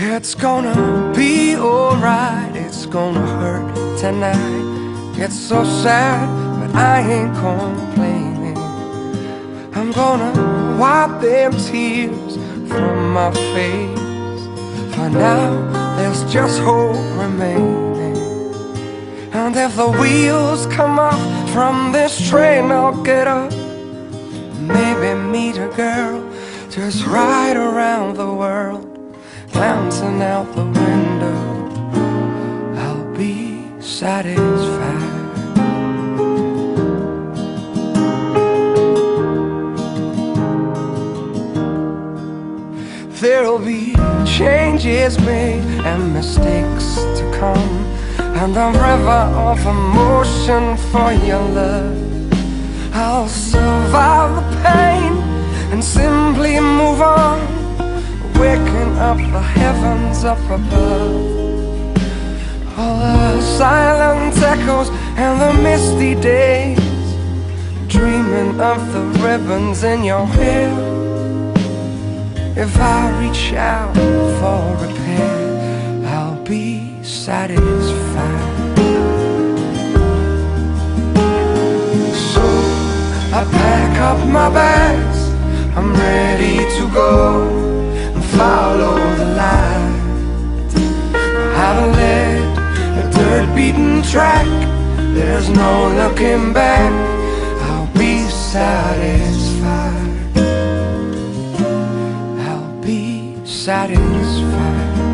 It's gonna be alright, it's gonna hurt tonight. It's so sad, but I ain't complaining. I'm gonna wipe them tears from my face. For now, there's just hope remaining. And if the wheels come off from this train, I'll get up, maybe meet a girl, just ride around the world, glancing out the window. I'll be satisfied. There'll be changes made and mistakes to come, and a river of emotion for your love. I'll survive the pain and simply move on, waking up the heavens up above. All the silent echoes and the misty days, dreaming of the ribbons in your hair. If I reach out for repair, I'll be satisfied. So I pack up my bags, I'm ready to go and follow the light. I haven't led a dirt-beaten track, there's no looking back. I'll be satisfied. I'll be satisfied.